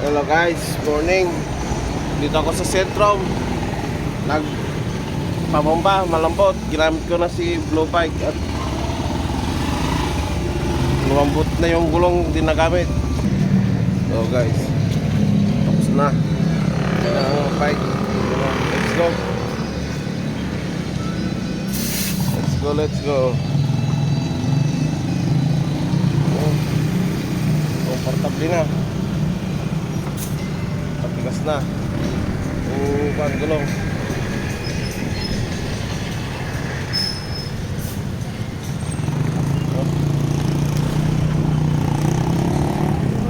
Hello guys, morning. Dito ako sa Centrum. Nagpabomba, malambot. Ginamit ko na si Blue Bike at lumambot na yung gulong din nagamit. So guys, tapos na ang bike. Let's go. Let's go. Comfortable na. Patigas na yung gulong.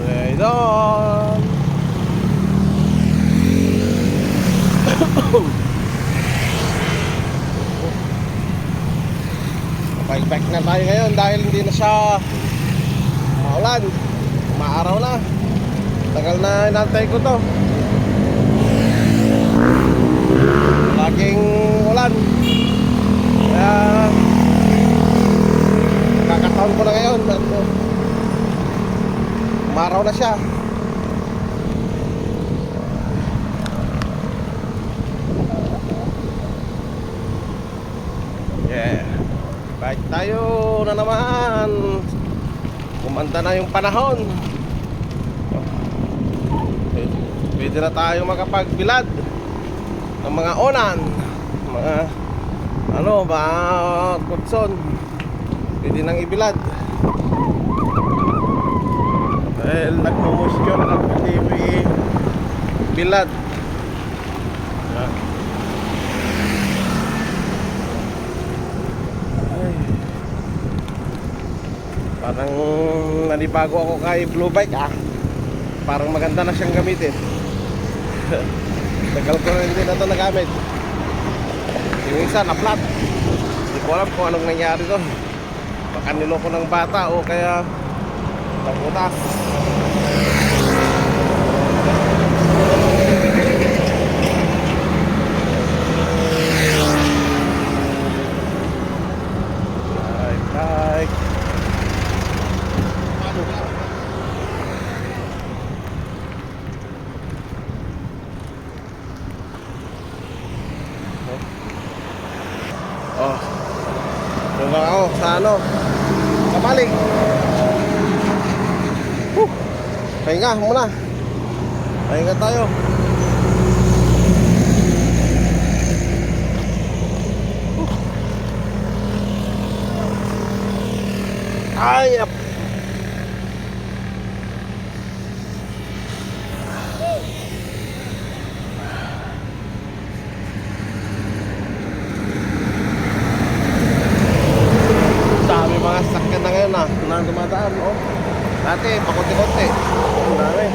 Right on. Bike na tayo ngayon dahil hindi na siya maulan. Maaraw na. Tagal na inantay ko to. Laging ulan. Kaya kakataon ko na ngayon. Maaraw na siya. Yeah. Bike tayo na naman. Kumanda na yung panahon. Pwede na tayo makapagbilad ng mga onan, mga mga kutson. Pwede nang ibilad dahil nagmo-moisture at hindi may bilad. Parang nanibago ako kay Blue Bike Parang maganda na siyang gamitin. Tagal ko na hindi na ito nagamit. Yung isa na flat. Hindi ko alam kung anong nangyari doon. Baka niloko ng bata o kaya naputas. Oh, doon lang ako sa Kamalig. Pahinga muna. Pahinga tayo. Ay, mga sakyan na ngayon na dumadaan dati pakunti-kunti ang dami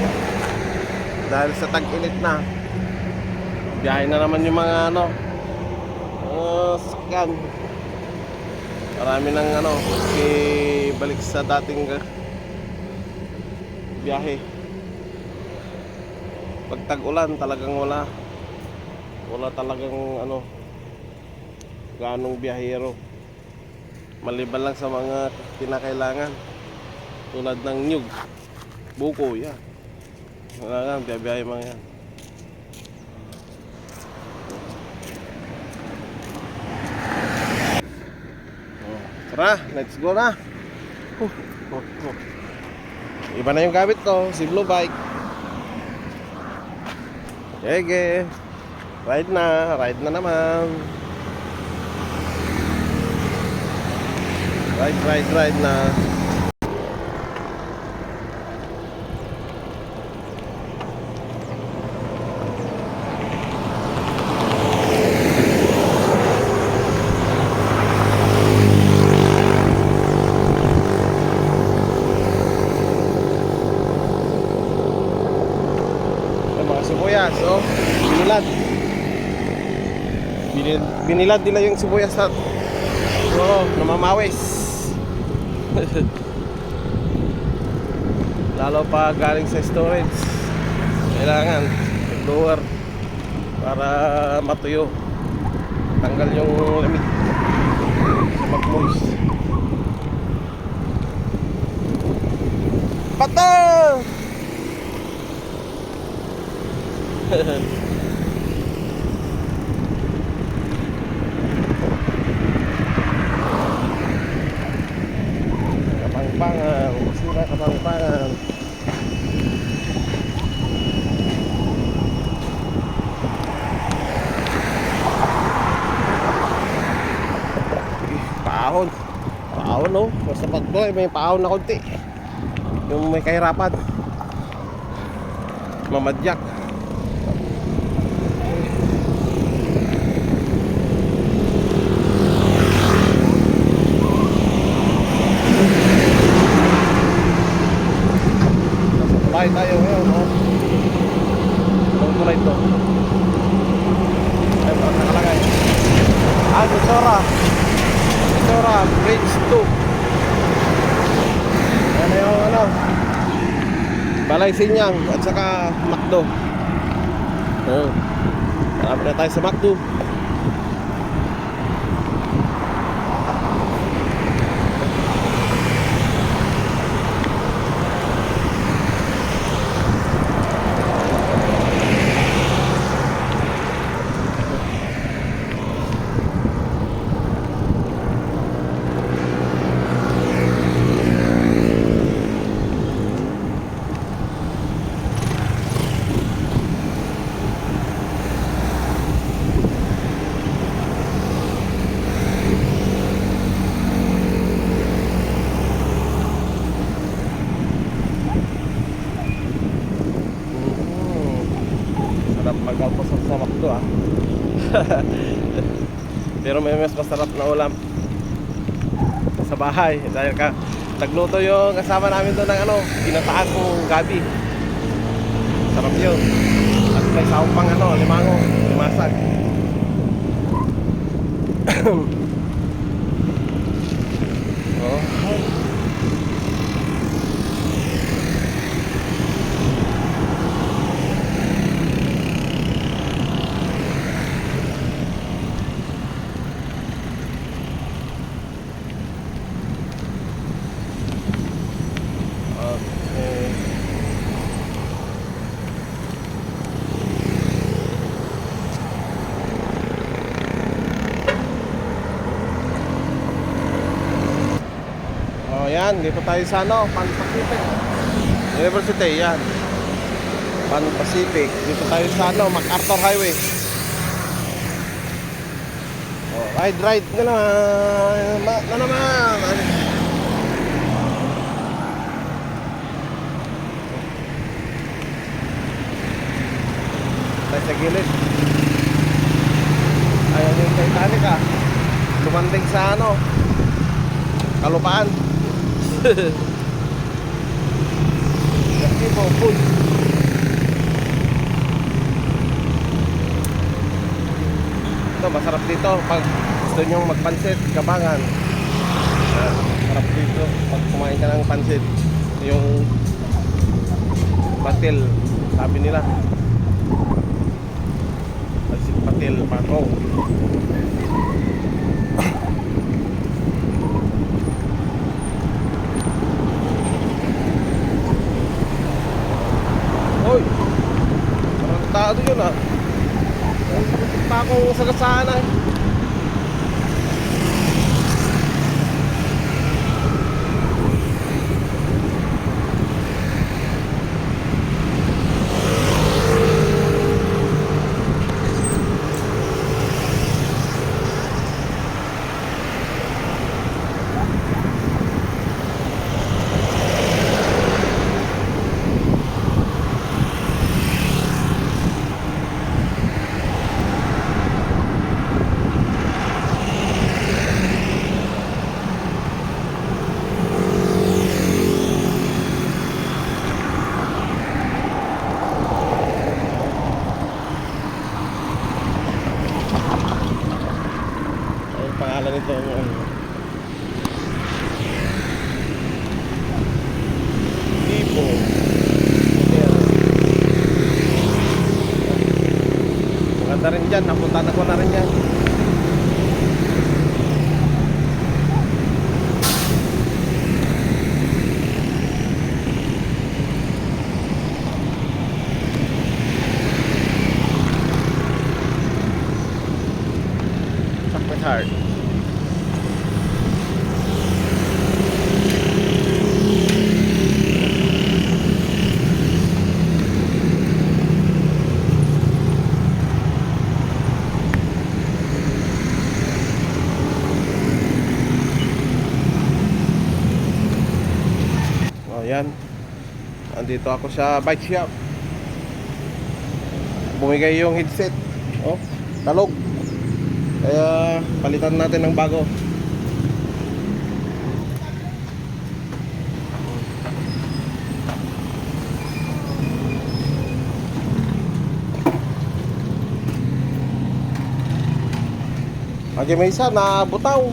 dahil sa tag-init na. Biyahe na naman yung mga sakyan. Marami ng balik sa dating biyahe. Pag tag-ulan talagang wala talagang ganong biyahero, maliban lang sa mga kinakailangan tulad ng nyug, buko, yan. Wala lang, biyahe mga yan. Tara, let's go na. Iba na yung gamit ko, si Blue Bike. Sige, ride na naman. Ride na. Mga sibuyas, binilad nila yung sibuyas na namamawis. Lalo pa galing sa storage, kailangan blower para matuyo, tanggal yung lamig sa mag-moist. Pato! Kapangpangan, sira Kapangpangan. Paahon. Paahon, no? Basta pagtuloy, may paahon na konti. Yung may kahirapan. Mamadyak. Nasa tulay tayo ngayon, no? Anong tulay to? Ay, parang nakalagay. Sora. Sora, Bridge 2. Yan na yung ano, Balay Sinyang at saka Macdo. Marami na tayo sa Macdo. Magkalposok sa Macdo, ah. Pero may mas masarap na ulam sa bahay dahil nagluto yung kasama namin doon ng ano, ginataan kong gabi. Sarap yun. At may sahog pang ano, limango, limasag. Oh. Yan, dito tayo sa ano, Pan Pacific University, yan. Pan Pacific. Dito tayo sa ano, MacArthur Highway. Oh, ride na naman. Tayo sa gilid. Ayan yung Titanic, ah. Lumanding sa ano, kalupaan. Kasi po, full. Ito, masarap dito pag gusto nyo magpansit, Kabangan. Masarap dito pag kumain ka ng pansit. Yung patil, sabi nila. Pansit patil, patong. Hoy, parang tao yun, ah. Pa akong sagasaan, ah. Pangalan nito Libo. Maganda rin dyan, napunta na ko na rin dyan. Heart. Oh, yan. Andito ako sa bike shop. Bumigay yung headset. Oh, talog. Kaya palitan natin ng bago. Lagi may isa na butaw.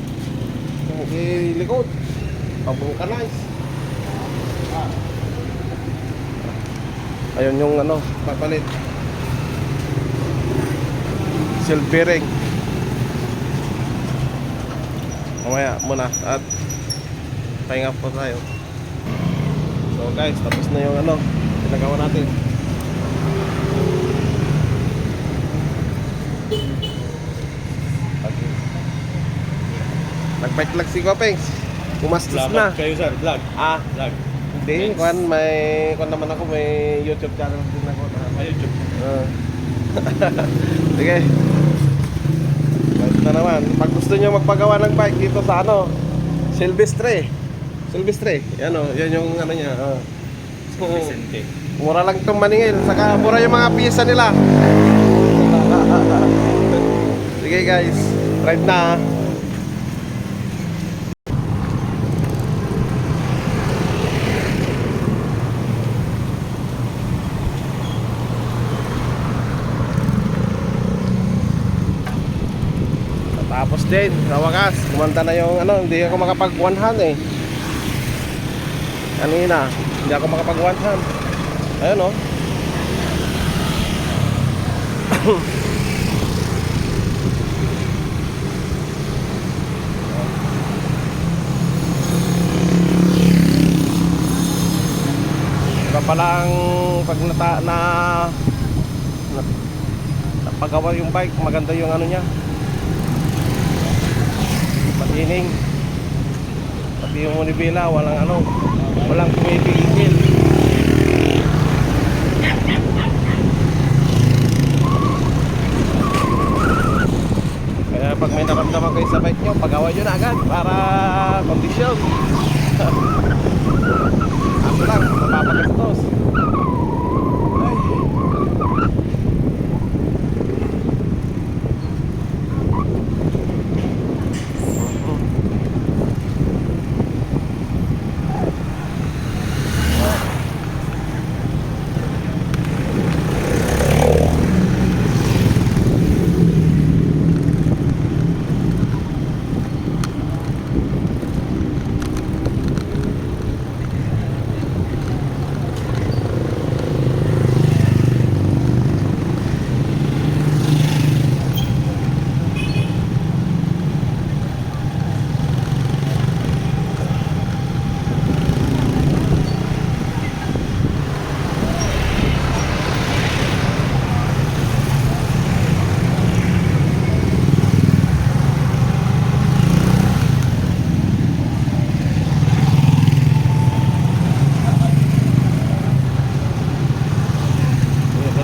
Yung likod. Pang-vulcanize. Ayun yung ano, papalit. Seal bearing. Mamaya muna at pahinga po tayo. So guys, tapos na yung ano, pinagawa natin. Okay. Nag-bike lag si Guapengs. Pumastos na. Salamat kayo sir, vlog. Vlog. Hindi, kwan naman ako, may YouTube channel din ako na YouTube. Sige. Balik na naman. Pag gusto nyo magpagawa ng bike dito sa ano, Silvestre. Yan o, yan yung ano niya. Vicente. Mura lang itong maningil. Saka mura yung mga piyesa nila. Sige guys, ride na. Tapos din, sa wakas, kumanta na yung ano, hindi ako makapag one hand eh. Kanina, hindi ako makapag one hand. Ayun oh. Iba pala ang pag napagawa yung bike, maganda yung ano niya. Patining. Pati yung manibela, walang pumipigil. Kaya pag may naramdaman kayo sa bike nyo, pagawa nyo na agad para kondisyon. Ako lang, mapapagastos. Ay.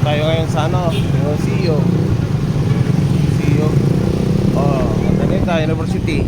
Tayo ngayon sa ano, yung CEO. Oh, Ateneo University.